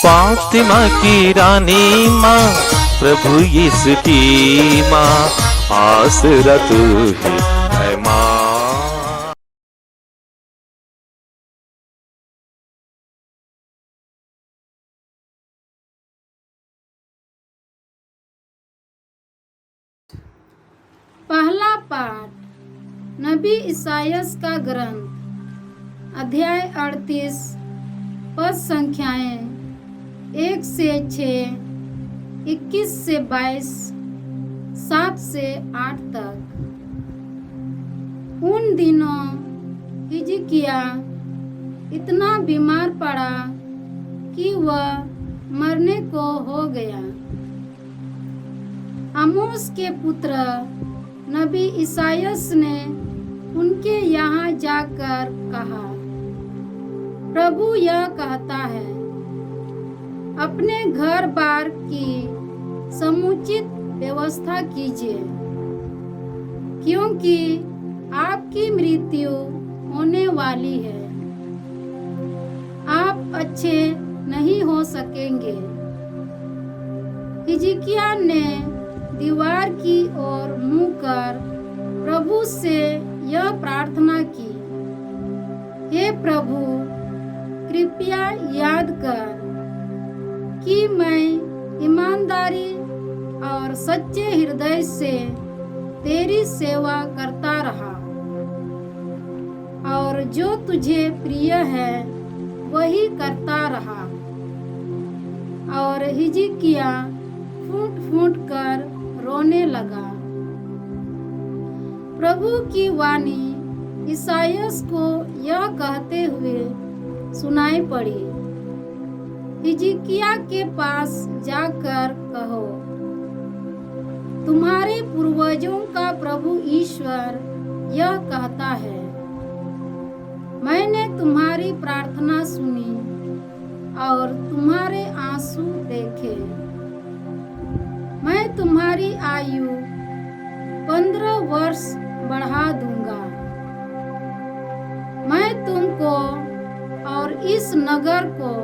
फातिमा की रानी माँ, प्रभु यीशु की माँ, आसरा तू ही है माँ। पहला पाठ नबी ईसायास का ग्रंथ, अध्याय 38, पद संख्याएं 1 से 6, 21 से 22, 7 से 8 तक। उन दिनों हिजकिया इतना बीमार पड़ा कि वह मरने को हो गया। आमोस के पुत्र नबी ईसायास ने उनके यहाँ जाकर कहा, प्रभु यह कहता है, अपने घर बार की समुचित व्यवस्था कीजिए, क्योंकि आपकी मृत्यु होने वाली है। आप अच्छे नहीं हो सकेंगे। हिजकिय्याह ने दीवार की ओर मुँह कर प्रभु से यह प्रार्थना की, हे प्रभु, कृपया याद कर कि मैं ईमानदारी और सच्चे हृदय से तेरी सेवा करता रहा और जो तुझे प्रिय है वही करता रहा। और हिजकिय्याह फूट फूट कर रोने लगा। प्रभु की वाणी ईसायास को यह कहते हुए सुनाई पड़ी, हिजकिय्याह के पास जाकर कहो, तुम्हारे पूर्वजों का प्रभु ईश्वर यह कहता है, मैंने तुम्हारी प्रार्थना सुनी और तुम्हारे आंसू देखे। मैं तुम्हारी आयु 15 वर्ष बढ़ा दूंगा। मैं तुमको और इस नगर को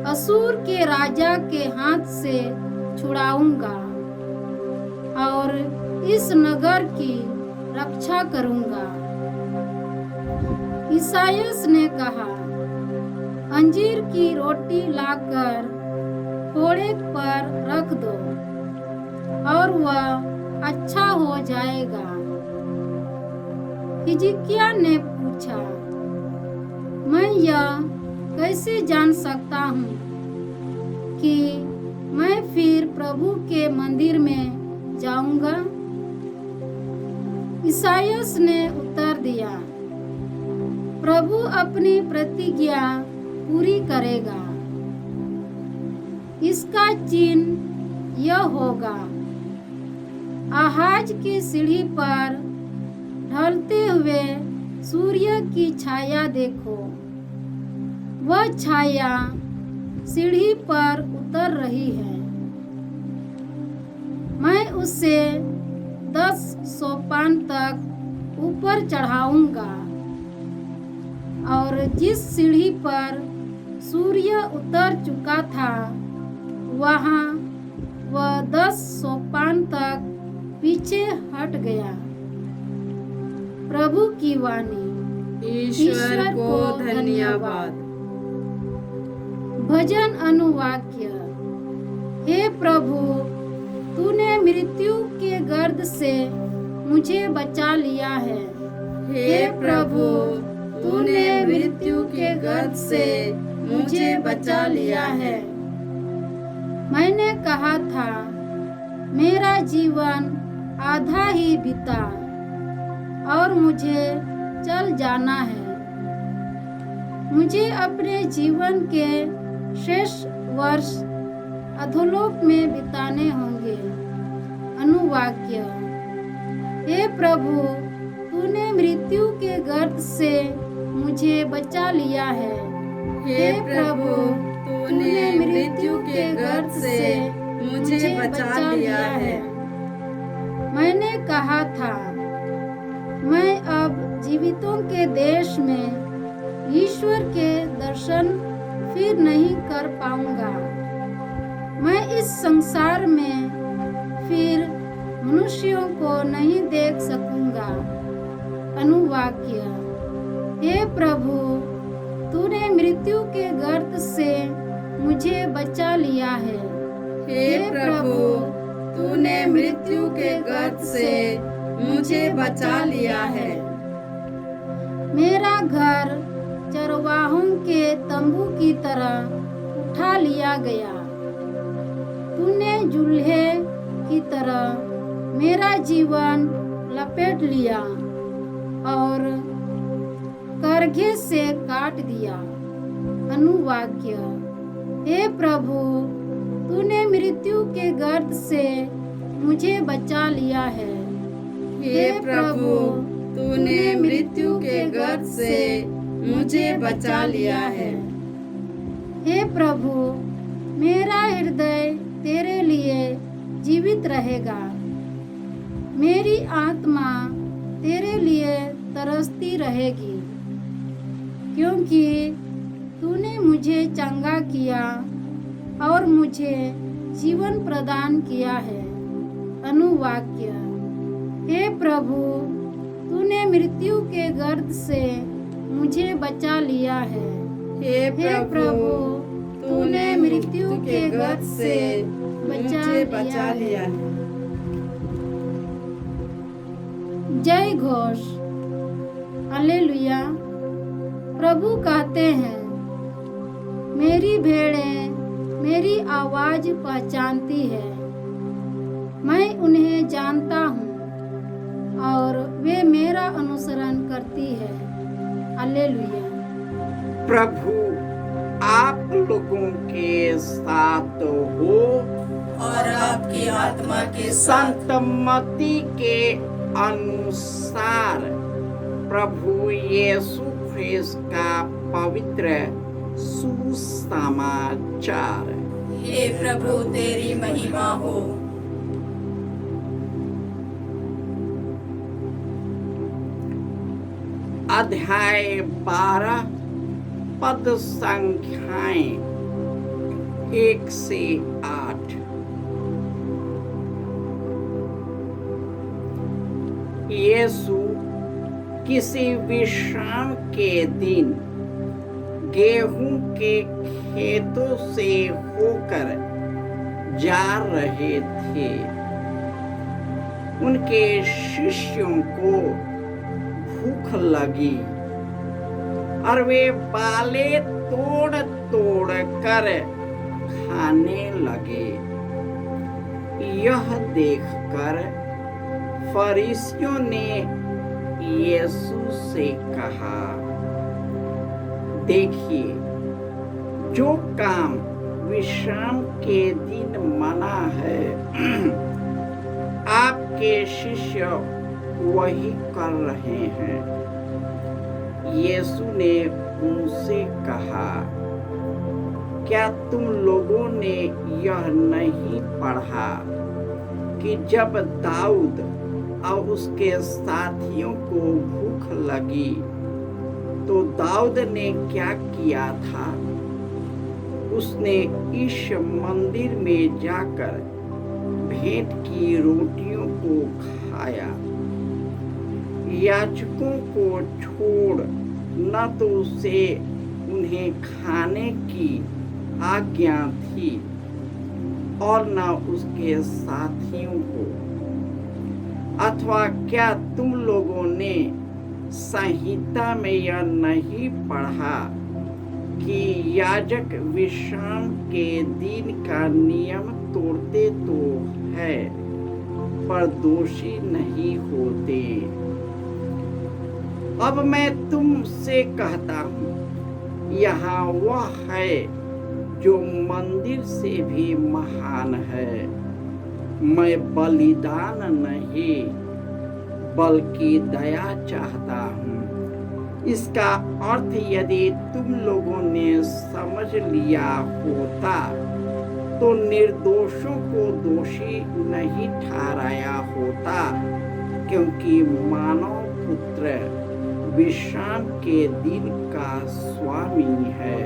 असूर के राजा के हाथ से छुड़ाऊंगा और इस नगर की रक्षा करूंगा। ईसायास ने कहा, अंजीर की रोटी लाकर फोड़े पर रख दो और वह अच्छा हो जाएगा। हिजकिय्याह ने पूछा, मैं यह कैसे जान सकता हूँ कि मैं फिर प्रभु के मंदिर में जाऊंगा? ईसायास ने उत्तर दिया, प्रभु अपनी प्रतिज्ञा पूरी करेगा। इसका चिन्ह यह होगा, आहाज की सीढ़ी पर ढलते हुए सूर्य की छाया देखो। वह छाया सीढ़ी पर उतर रही है। मैं उसे 10 सोपान तक ऊपर चढ़ाऊंगा और जिस सीढ़ी पर सूर्य उतर चुका था वहाँ वह 10 सोपान तक पीछे हट गया। प्रभु की वाणी। ईश्वर को धन्यवाद। भजन अनुवाक्य। हे प्रभु, तूने मृत्यु के गर्द से मुझे बचा लिया है। हे प्रभु, तूने मृत्यु के गर्द से मुझे बचा लिया है। मैंने कहा था, मेरा जीवन आधा ही बीता और मुझे चल जाना है। मुझे अपने जीवन के शेष वर्ष अधोलोक में बिताने होंगे। अनुवाक्य। हे प्रभु, तूने मृत्यु के गर्द से मुझे बचा लिया है। हे प्रभु, तूने मृत्यु के गर्द से मुझे बचा लिया है। मैंने कहा था, मैं अब जीवितों के देश में ईश्वर के दर्शन फिर नहीं कर पाऊंगा। मैं इस संसार में फिर मनुष्यों को नहीं देख सकूंगा। अनुवाक्य। हे प्रभु, तूने मृत्यु के गर्त से मुझे बचा लिया है। हे प्रभु, तूने मृत्यु के गर्त से मुझे बचा लिया है। मेरा घर चरवाहों के तंबू की तरह उठा लिया गया। तूने जुल्हे की तरह मेरा जीवन लपेट लिया और करघे से काट दिया। अनुवाक्य। हे प्रभु, तूने मृत्यु के गर्त से मुझे बचा लिया है। हे प्रभु, तूने मृत्यु के गर्त से मुझे बचा लिया है। हे प्रभु, मेरा हृदय तेरे लिए जीवित रहेगा। मेरी आत्मा तेरे लिए तरसती रहेगी, क्योंकि तूने मुझे चंगा किया और मुझे जीवन प्रदान किया है। अनुवाक्य। हे प्रभु, तूने मृत्यु के गर्त से मुझे बचा लिया है। हे प्रभु, तूने मृत्यु के गर्त से मुझे बचा लिया है। जय घोष। हालेलुया। प्रभु कहते हैं, मेरी भेड़ें मेरी आवाज पहचानती है। मैं उन्हें जानता हूँ और वे मेरा अनुसरण करती है। हालेलुया। प्रभु आप लोगों के साथ हो और आपकी आत्मा के साथ। संतमती के अनुसार प्रभु यीशु ख्रिस्त का पवित्र सुसमाचार। हे प्रभु, तेरी महिमा हो। अध्याय 12 पद संख्याएं 1 से 8। यीशु किसी विश्राम के दिन गेहूं के खेतों से होकर जा रहे थे। उनके शिष्यों को भूख लगी और वे बाले तोड़ तोड़ कर खाने लगे। यह देखकर फरीसियों ने यीशु से कहा, देखिए, जो काम विश्राम के दिन मना है आपके शिष्य वही कर रहे हैं। यीशु ने उनसे कहा, क्या तुम लोगों ने यह नहीं पढ़ा कि जब दाऊद और उसके साथियों को भूख लगी तो दाऊद ने क्या किया था? उसने इस मंदिर में जाकर भेंट की रोटियों को खाया। याजकों को छोड़ न तो उसे उन्हें खाने की आज्ञा थी और न उसके साथियों को। अथवा क्या तुम लोगों ने संहिता में यह नहीं पढ़ा कि याजक विश्राम के दिन का नियम तोड़ते तो है पर दोषी नहीं होते। अब मैं तुमसे कहता हूँ, यहाँ वह है जो मंदिर से भी महान है। मैं बलिदान नहीं बल्कि दया चाहता हूँ। इसका अर्थ यदि तुम लोगों ने समझ लिया होता तो निर्दोषों को दोषी नहीं ठहराया होता, क्योंकि मानव पुत्र विश्राम के दिन का स्वामी है।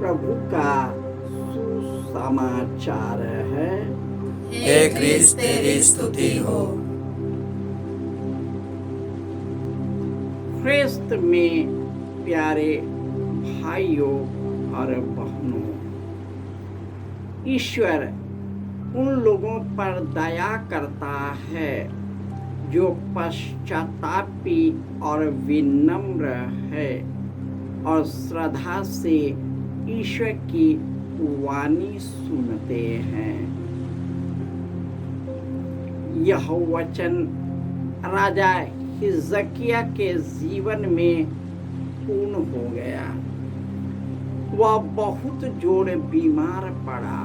प्रभु का सुसमाचार है। हे क्रिस्त तेरी स्तुति हो। ख्रिस्त में प्यारे भाइयों और बहनों, ईश्वर उन लोगों पर दया करता है जो पश्चातापी और विनम्र है और श्रद्धा से ईश्वर की वाणी सुनते हैं। यह वचन राजा हिजकिय्याह के जीवन में पूर्ण हो गया। वह बहुत जोर बीमार पड़ा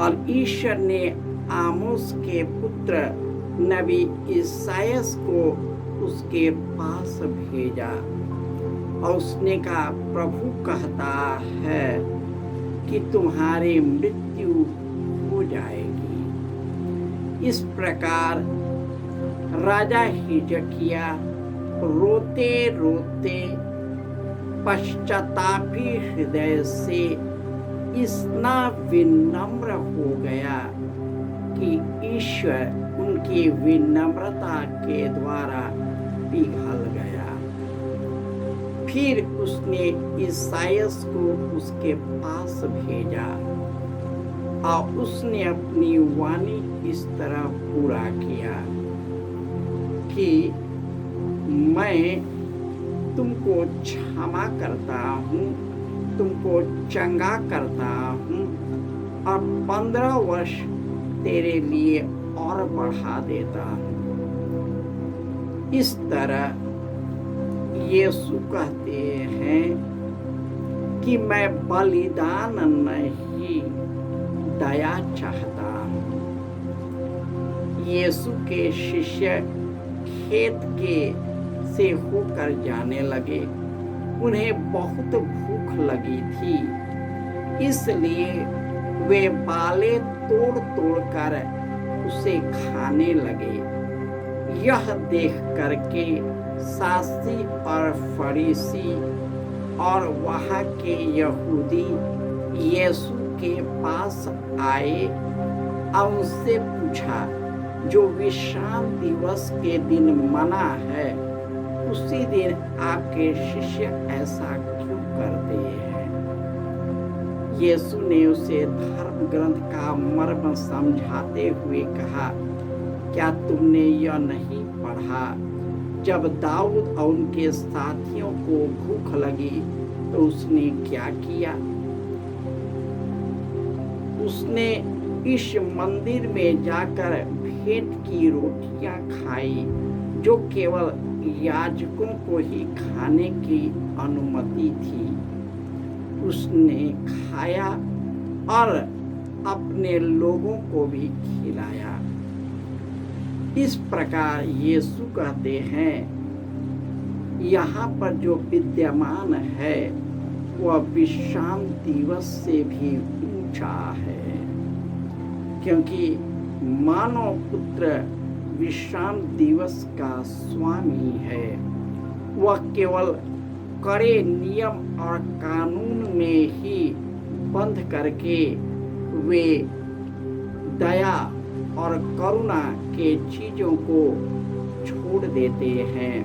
और ईश्वर ने आमोस के पुत्र नबी ईसायास को उसके पास भेजा और उसने कहा, प्रभु कहता है कि तुम्हारी मृत्यु हो जाएगी। इस प्रकार राजा हिजकिय्याह रोते रोते पश्चातापी हृदय से इतना विनम्र हो गया कि ईश्वर उनकी विनम्रता के द्वारा पिघल गया। फिर उसने ईसायास को उसके पास भेजा और उसने अपनी वाणी इस तरह पूरा किया कि मैं तुमको क्षमा करता हूँ, तुमको चंगा करता हूँ और 15 वर्ष तेरे लिए और बढ़ा देता हूँ। इस तरह यीशु कहते हैं कि मैं बलिदान नहीं, दया चाहता हूँ। यीशु के शिष्य खेत के से होकर जाने लगे। उन्हें बहुत भूख लगी थी, इसलिए वे बाले तोड़ तोड़ कर उसे खाने लगे। यह देख करके शास्त्री और फरीसी और वहाँ के यहूदी यीशु के पास आए और उससे पूछा, जो विश्राम दिवस के दिन मना है, उसी दिन आपके शिष्य ऐसा क्यों करते हैं? यीशु ने उसे धर्म ग्रंथ का मर्म समझाते हुए कहा, क्या तुमने यह नहीं पढ़ा, जब दाऊद और उनके साथियों को भूख लगी तो उसने क्या किया? उसने इस मंदिर में जाकर भेंट की रोटियां खाई, जो केवल याजकों को ही खाने की अनुमति थी। उसने खाया और अपने लोगों को भी खिलाया। इस प्रकार यीशु कहते हैं, यहाँ पर जो विद्यमान है वह विश्राम दिवस से भी ऊंचा है, क्योंकि मानव पुत्र विश्राम दिवस का स्वामी है। वह केवल कड़े नियम और कानून में ही बंध करके वे दया और करुणा के चीजों को छोड़ देते हैं,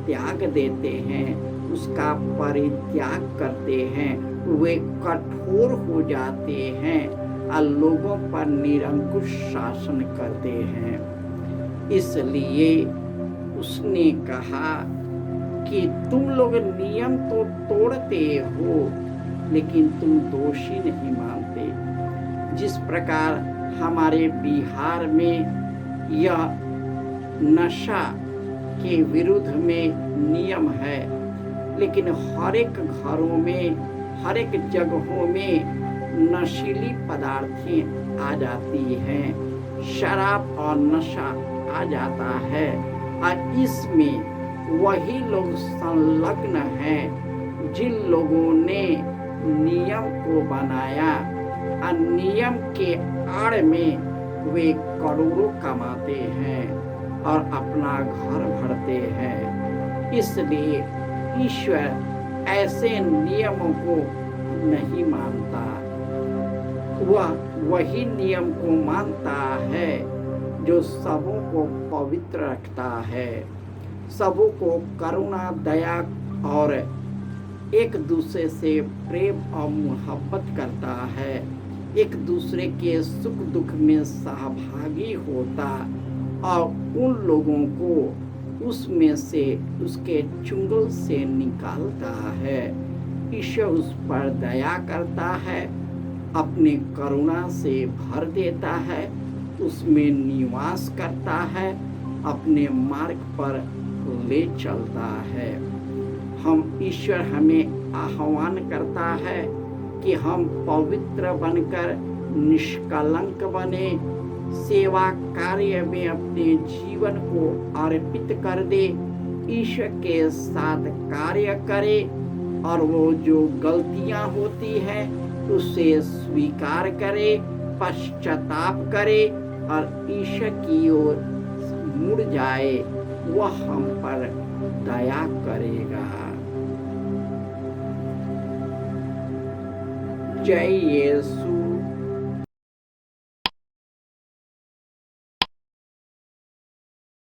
त्याग देते हैं, उसका परित्याग करते हैं। वे कठोर हो जाते हैं और लोगों पर निरंकुश शासन करते हैं। इसलिए उसने कहा कि तुम लोग नियम तो तोड़ते हो, लेकिन तुम दोषी नहीं मानते। जिस प्रकार हमारे बिहार में यह नशा के विरुद्ध में नियम है, लेकिन हर एक घरों में, हर एक जगहों में नशीली पदार्थें आ जाती हैं, शराब और नशा आ जाता है और इसमें वही लोग संलग्न हैं जिन लोगों ने नियम को बनाया और नियम के आड़ में वे करोड़ों कमाते हैं और अपना घर भरते हैं। इसलिए ईश्वर ऐसे नियमों को नहीं मानता, वह वही नियम को मानता है जो सबों को पवित्र रखता है, सबों को करुणा, दया और एक दूसरे से प्रेम और मोहब्बत करता है, एक दूसरे के सुख दुख में सहभागी होता और उन लोगों को उसमें से उसके चुंगल से निकालता है। ईश्वर उस पर दया करता है, अपने करुणा से भर देता है, उसमें निवास करता है, अपने मार्ग पर ले चलता है। हम ईश्वर हमें आह्वान करता है कि हम पवित्र बनकर निष्कलंक बने, सेवा कार्य में अपने जीवन को अर्पित कर दे, ईश्वर के साथ कार्य करे और वो जो गलतियां होती हैं उसे स्वीकार करे, पश्चाताप करे और ईश्वर की ओर मुड़ जाए, वह हम पर दया करेगा। जय यीशु